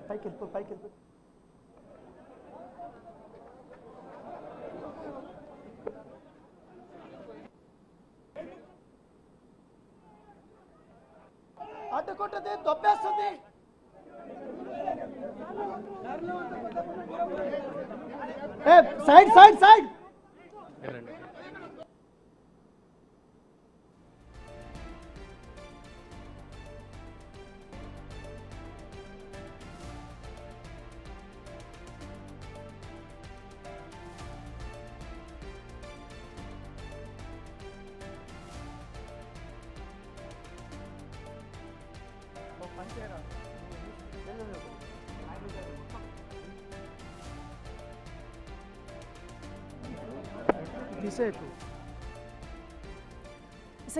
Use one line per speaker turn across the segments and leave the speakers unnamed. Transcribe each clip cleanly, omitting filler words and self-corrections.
పైకి వెళ్ళిపో పైకి వెళ్ళిపో అడ్డుకుంటుంది తొప్పేస్తుంది సైడ్ సైడ్ సైడ్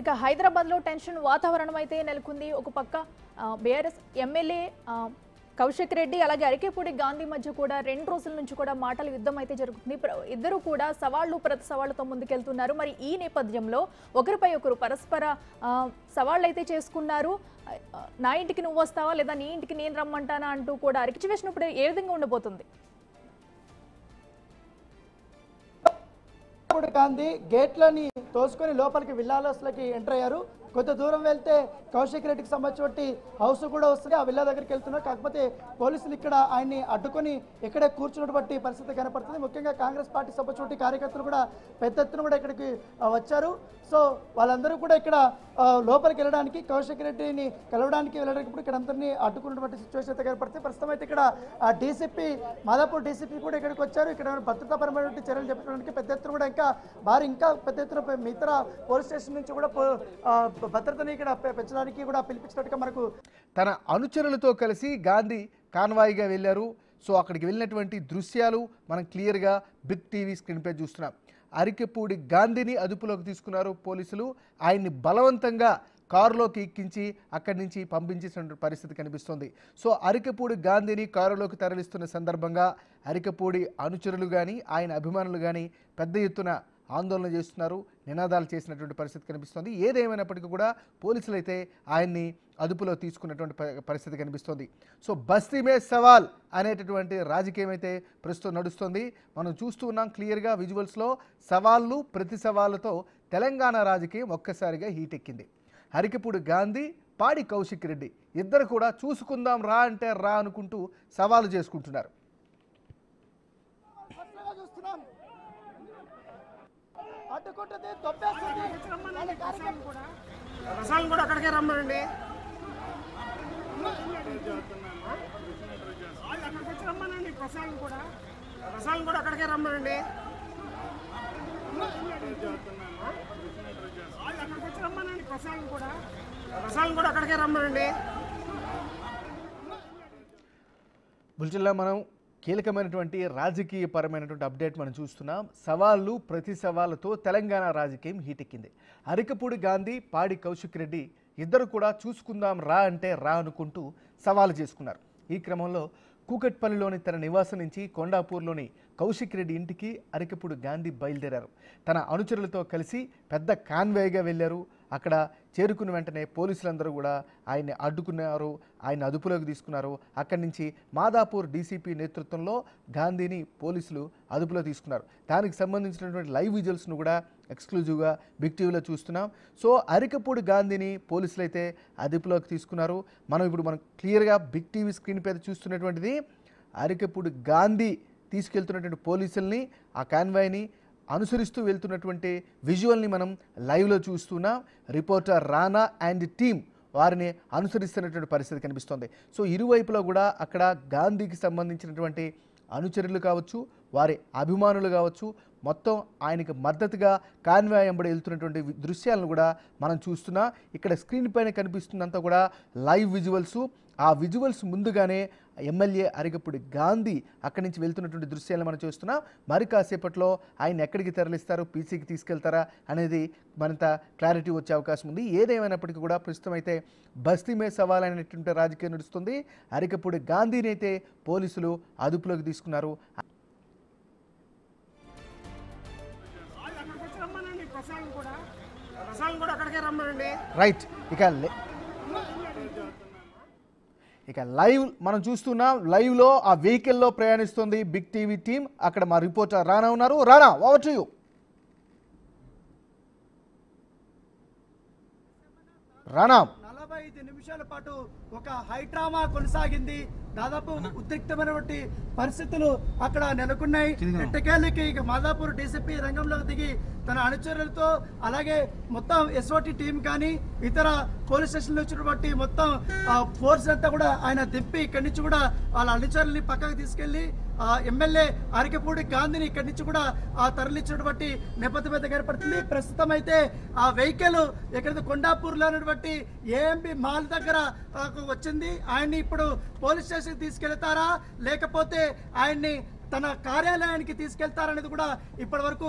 ఇక హైదరాబాద్లో టెన్షన్ వాతావరణం అయితే నెలకొంది. ఒక పక్క బీఆర్ఎస్ ఎమ్మెల్యే కౌశిక్ రెడ్డి అలాగే అరికేపూడి గాంధీ మధ్య కూడా 2 రోజుల నుంచి కూడా మాటల యుద్ధం అయితే జరుగుతుంది. ఇద్దరు కూడా సవాళ్లు ప్రతి సవాళ్లతో ముందుకెళ్తున్నారు. మరి ఈ నేపథ్యంలో ఒకరిపై ఒకరు పరస్పర సవాళ్ళు అయితే చేసుకున్నారు. నా ఇంటికి నువ్వు వస్తావా లేదా నీ ఇంటికి నేను రమ్మంటానా అంటూ కూడా సిచ్యువేషన్ ఇప్పుడు ఏ విధంగా ఉండబోతుంది?
గాంధీ గేట్లని తోసుకొని లోపలికి విల్లాలకి ఎంటర్ అయ్యారు. కొంత దూరం వెళ్తే కౌశిక్ రెడ్డికి సంబంధించి హౌస్ కూడా వస్తుంది. ఆ విల్లా దగ్గరికి వెళ్తున్నారు. కాకపోతే పోలీసులు ఇక్కడ ఆయన్ని అడ్డుకొని ఇక్కడే కూర్చున్నటువంటి పరిస్థితి కనపడుతుంది. ముఖ్యంగా కాంగ్రెస్ పార్టీ సంబంధించి కార్యకర్తలు కూడా పెద్ద ఎత్తున కూడా ఇక్కడికి వచ్చారు. సో వాళ్ళందరూ కూడా ఇక్కడ లోపలికి వెళ్ళడానికి కౌశిక్ రెడ్డిని కలవడానికి వెళ్ళడానికి ఇప్పుడు ఇక్కడ అందరినీ అడ్డుకున్నటువంటి సిచ్యువేషన్ అయితే కనపడుతుంది. ప్రస్తుతం అయితే ఇక్కడ డీసీపీ మాదాపూర్ డీసీపీ కూడా ఇక్కడికి వచ్చారు. ఇక్కడ భద్రతాపరమైనటువంటి చర్యలు చెప్పడానికి పెద్ద ఎత్తున కూడా ఇంకా పెద్ద ఎత్తున ఇతర పోలీస్ స్టేషన్ నుంచి కూడా భద్రతని ఇక్కడ పెంచడానికి కూడా పిలిపించినట్టుగా మనకు
తన అనుచరులతో కలిసి గాంధీ కాన్వాయ్గా వెళ్ళారు. సో అక్కడికి వెళ్ళినటువంటి దృశ్యాలు మనం క్లియర్గా బిగ్ టీవీ స్క్రీన్పై చూస్తున్నాం. అరికెపూడి గాంధీని అదుపులోకి తీసుకున్నారు పోలీసులు. ఆయన్ని బలవంతంగా కారులోకి ఎక్కించి అక్కడి నుంచి పంపించేసిన పరిస్థితి కనిపిస్తుంది. సో అరికెపూడి గాంధీని కారులోకి తరలిస్తున్న సందర్భంగా అరికెపూడి అనుచరులు కానీ ఆయన అభిమానులు కానీ పెద్ద ఎత్తున ఆందోళన చేస్తున్నారు, నినాదాలు చేసినటువంటి పరిస్థితి కనిపిస్తుంది. ఏదేమైనప్పటికీ కూడా పోలీసులు అయితే ఆయన్ని అదుపులో తీసుకున్నటువంటి పరిస్థితి కనిపిస్తుంది. సో బస్తీ మే సవాల్ అనేటటువంటి రాజకీయం అయితే ప్రస్తుతం నడుస్తుంది. మనం చూస్తూ ఉన్నాం క్లియర్గా విజువల్స్లో. సవాళ్ళు ప్రతి సవాళ్ళతో తెలంగాణ రాజకీయం ఒక్కసారిగా హీట్ ఎక్కింది. అరికెపూడి గాంధీ, పాడి కౌశిక్ రెడ్డి ఇద్దరు కూడా చూసుకుందాం రా అంటే రా అనుకుంటూ సవాలు చేసుకుంటున్నారు.
అడ్డుకుంటుంది తొప్పేస్తుంది
రసాలను కూడా అక్కడికే రమ్మనండి. అక్కడికి వచ్చి రమ్మనండి. రసాలను కూడా అక్కడికే రమ్మనండి. అక్కడికి వచ్చి రమ్మనండి. రసాలను కూడా అక్కడికే రమ్మనండి.
బుల్జిల్లా మనం కీలకమైనటువంటి రాజకీయ పరమైనటువంటి అప్డేట్ మనం చూస్తున్నాం. సవాళ్ళు ప్రతి సవాళ్ళతో తెలంగాణ రాజకీయం హీటెక్కింది. అరికెపూడి గాంధీ, పాడి కౌశిక్ రెడ్డి ఇద్దరు కూడా చూసుకుందాం రా అంటే రా అనుకుంటూ సవాలు చేసుకున్నారు. ఈ క్రమంలో కూకట్పల్లిలోని తన నివాసం నుంచి కొండాపూర్లోని కౌశిక్ రెడ్డి ఇంటికి అరికెపూడి గాంధీ బయలుదేరారు. తన అనుచరులతో కలిసి పెద్ద కాన్వేగా వెళ్ళారు. అక్కడ చేరుకున్న వెంటనే పోలీసులందరూ కూడా ఆయన్ని అడ్డుకున్నారు, ఆయన అదుపులోకి తీసుకున్నారు. అక్కడి నుంచి మాదాపూర్ డీసీపీ నేతృత్వంలో గాంధీని పోలీసులు అదుపులో తీసుకున్నారు. దానికి సంబంధించినటువంటి లైవ్ విజువల్స్ను కూడా ఎక్స్క్లూజివ్గా బిగ్ టీవీలో చూస్తున్నాం. సో అరికెపూడి గాంధీని పోలీసులు అయితే అదుపులోకి తీసుకున్నారు. మనం క్లియర్గా బిగ్ టీవీ స్క్రీన్ పై చూస్తున్నటువంటిది అరికెపూడి గాంధీ తీసుకెళ్తున్నటువంటి పోలీసుల్ని, ఆ కాన్వాయ్ని అనుసరిస్తూ వెళ్తున్నటువంటి విజువల్ని మనం లైవ్లో చూస్తున్నాం. రిపోర్టర్ రానా అండ్ టీమ్ వారిని అనుసరిస్తున్నటువంటి పరిస్థితి కనిపిస్తుంది. సో ఇరువైపులో కూడా అక్కడ గాంధీకి సంబంధించినటువంటి అనుచరులు కావచ్చు, వారి అభిమానులు కావచ్చు, మొత్తం ఆయనకి మద్దతుగా కాన్వాయ్ వెంబడి వెళ్తున్నటువంటి దృశ్యాలను కూడా మనం చూస్తున్నాం. ఇక్కడ స్క్రీన్ పైన కనిపిస్తుందంతా కూడా లైవ్ విజువల్స్. ఆ విజువల్స్ ముందుగానే ఎమ్మెల్యే అరికెపూడి గాంధీ అక్కడి నుంచి వెళ్తున్నటువంటి దృశ్యాలను మనం చూస్తున్నాం. మరి కాసేపట్లో ఆయన ఎక్కడికి తరలిస్తారు, పీసీకి తీసుకెళ్తారా అనేది మరింత క్లారిటీ వచ్చే అవకాశం ఉంది. ఏదేమైనప్పటికీ కూడా ప్రస్తుతం అయితే బస్తీ మే సవాల్ అనేటువంటి రాజకీయం నడుస్తుంది. అరికెపూడి గాంధీని అయితే పోలీసులు అదుపులోకి తీసుకున్నారు. రైట్, ఇక లైవ్ మనం చూస్తున్నాం, లైవ్లో ఆ వెహికల్లో ప్రయాణిస్తుంది బిగ్ టీవీ టీం. అక్కడ మా రిపోర్టర్ రానా ఉన్నారు. రానా, ఓవర్ టు యు.
45 నిమిషాల పాటు ఒక హైడ్రామా కొనసాగింది. దాదాపు ఉద్రిక్తమైనటువంటి పరిస్థితులు అక్కడ నెలకొన్నాయి. ఎట్టకేళ్ళకి ఇక మాదాపూర్ డీసీపీ రంగంలోకి దిగి తన అనుచరులతో అలాగే మొత్తం ఎస్ఓటి టీం కానీ ఇతర పోలీస్ స్టేషన్లో వచ్చినటువంటి మొత్తం ఫోర్స్ అంతా కూడా ఆయన దింపి ఇక్కడి నుంచి కూడా వాళ్ళ అనుచరుల్ని పక్కకు తీసుకెళ్లి ఎమ్మెల్యే అరికపూడి గాంధీని ఇక్కడి నుంచి కూడా తరలించినటువంటి నేపథ్యం అయితే ఏర్పడుతుంది. ప్రస్తుతం అయితే ఆ వెహికల్ ఎక్కడైతే కొండాపూర్లో ఉన్నటువంటి ఏఎంబి మాల్ దగ్గర వచ్చింది. ఆయన్ని ఇప్పుడు పోలీస్ స్టేషన్కి తీసుకెళ్తారా లేకపోతే ఆయన్ని తన కార్యాలయానికి తీసుకెళ్తారనేది కూడా ఇప్పటి వరకు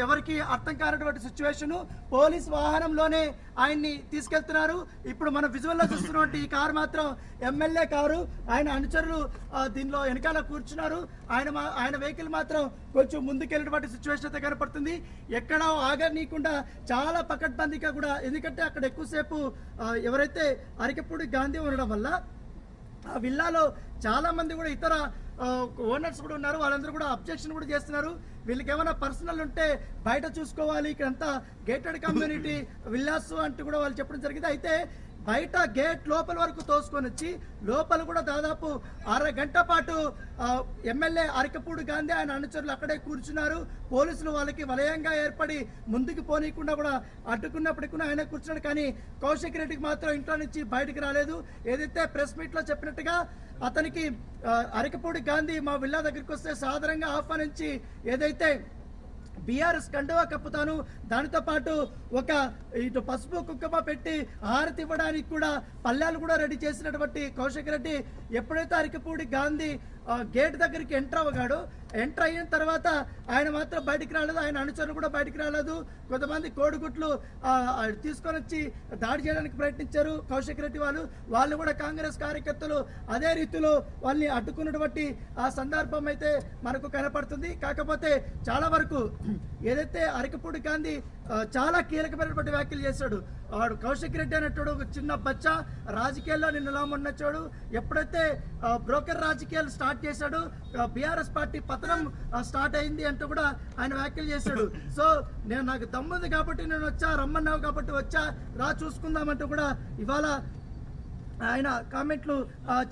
ఎవరికి అర్థం కానటువంటి సిచ్యువేషన్. పోలీస్ వాహనంలోనే ఆయన్ని తీసుకెళ్తున్నారు. ఇప్పుడు మనం విజువల్లో చూస్తున్నటువంటి ఈ కారు మాత్రం ఎమ్మెల్యే కారు. ఆయన అనుచరులు దీనిలో వెనకాల కూర్చున్నారు. ఆయన వెహికల్ మాత్రం కొంచెం ముందుకెళ్ళినటువంటి సిచ్యువేషన్ అయితే కనపడుతుంది. ఎక్కడ ఆగనీయకుండా చాలా పకడ్బందీగా కూడా, ఎందుకంటే అక్కడ ఎక్కువసేపు ఎవరైతే అరికపూడి గాంధీ ఉండడం వల్ల ఆ విల్లాలో చాలా మంది కూడా ఇతర ఓనర్స్ కూడా ఉన్నారు. వాళ్ళందరూ కూడా అబ్జెక్షన్ కూడా చేస్తున్నారు. వీళ్ళకి ఏమైనా పర్సనల్ ఉంటే బయట చూసుకోవాలి, ఇక్కడంతా గేటెడ్ కమ్యూనిటీ విల్లాస్ అంటూ కూడా వాళ్ళు చెప్పడం జరిగింది. అయితే బయట గేట్ లోపల వరకు తోసుకొని వచ్చి లోపల కూడా దాదాపు అరగంట పాటు ఎమ్మెల్యే అరికపూడి గాంధీ ఆయన అనుచరులు అక్కడే కూర్చున్నారు. పోలీసులు వాళ్ళకి వలయంగా ఏర్పడి ముందుకు పోనీయకుండా కూడా అడ్డుకున్నప్పటికీ కూడా ఆయన కూర్చున్నాడు. కానీ కౌశిక్ రెడ్డికి మాత్రం ఇంట్లో నుంచి బయటకు రాలేదు. ఏదైతే ప్రెస్ మీట్ లో చెప్పినట్టుగా అతనికి అరికపూడి గాంధీ మా విల్లా దగ్గరికి వస్తే సాధారణంగా ఆహ్వానించి ఏదైతే బీఆర్ఎస్ కండువా కప్పుతాను, దానితో పాటు ఒక ఇటు పసుపు కుంకుమ పెట్టి హారతి ఇవ్వడానికి కూడా పల్లెలు కూడా రెడీ చేసినటువంటి కౌశిక్ రెడ్డి ఎప్పుడైతే అరికపూడి గాంధీ గేట్ దగ్గరికి ఎంటర్ అయిన తర్వాత ఆయన మాత్రం బయటికి రాలేదు. ఆయన అనుచరులు కూడా బయటికి రాలేదు. కొంతమంది కోడిగుట్లు తీసుకొని వచ్చి దాడి చేయడానికి ప్రయత్నించారు కౌశిక్ రెడ్డి వాళ్ళు కూడా కాంగ్రెస్ కార్యకర్తలు అదే రీతిలో వాళ్ళని అడ్డుకున్నటువంటి ఆ సందర్భం అయితే మనకు కనపడుతుంది. కాకపోతే చాలా వరకు ఏదైతే అరికపూడి గాంధీ చాలా కీలకమైనటువంటి వ్యాఖ్యలు చేశాడు. వాడు కౌశిక్ రెడ్డి అనేటోడు ఒక చిన్న బచ్చా, రాజకీయాల్లో నిన్నలా మొన్నొచ్చాడు. ఎప్పుడైతే బ్రోకర్ రాజకీయాలు స్టార్ట్ చేశాడు, బీఆర్ఎస్ పార్టీ పతనం స్టార్ట్ అయింది అంటూ కూడా ఆయన వ్యాఖ్యలు చేశాడు. సో నాకు దమ్ముంది కాబట్టి నేను వచ్చా, రమ్మన్నావు కాబట్టి వచ్చా, రా చూసుకుందామంటూ కూడా ఇవాళ ఆయన కామెంట్లు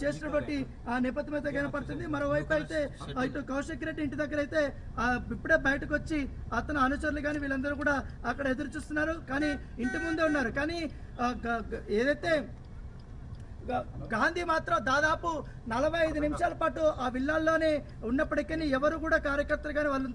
చేసినటువంటి ఆ నేపథ్యం అయితే కనపడుతుంది. మరోవైపు అయితే ఇటు కౌశిక్ రెడ్డి ఇంటి దగ్గర అయితే ఇప్పుడే బయటకు వచ్చి అతను అనుచరులు కానీ వీళ్ళందరూ కూడా అక్కడ ఎదురు చూస్తున్నారు. కానీ ఇంటి ముందే ఉన్నారు. కానీ ఏదైతే గాంధీ మాత్రం దాదాపు 45 నిమిషాల పాటు ఆ విల్లాల్లోనే ఉన్నప్పటికీ ఎవరు కూడా కార్యకర్తలు కానీ వాళ్ళందరూ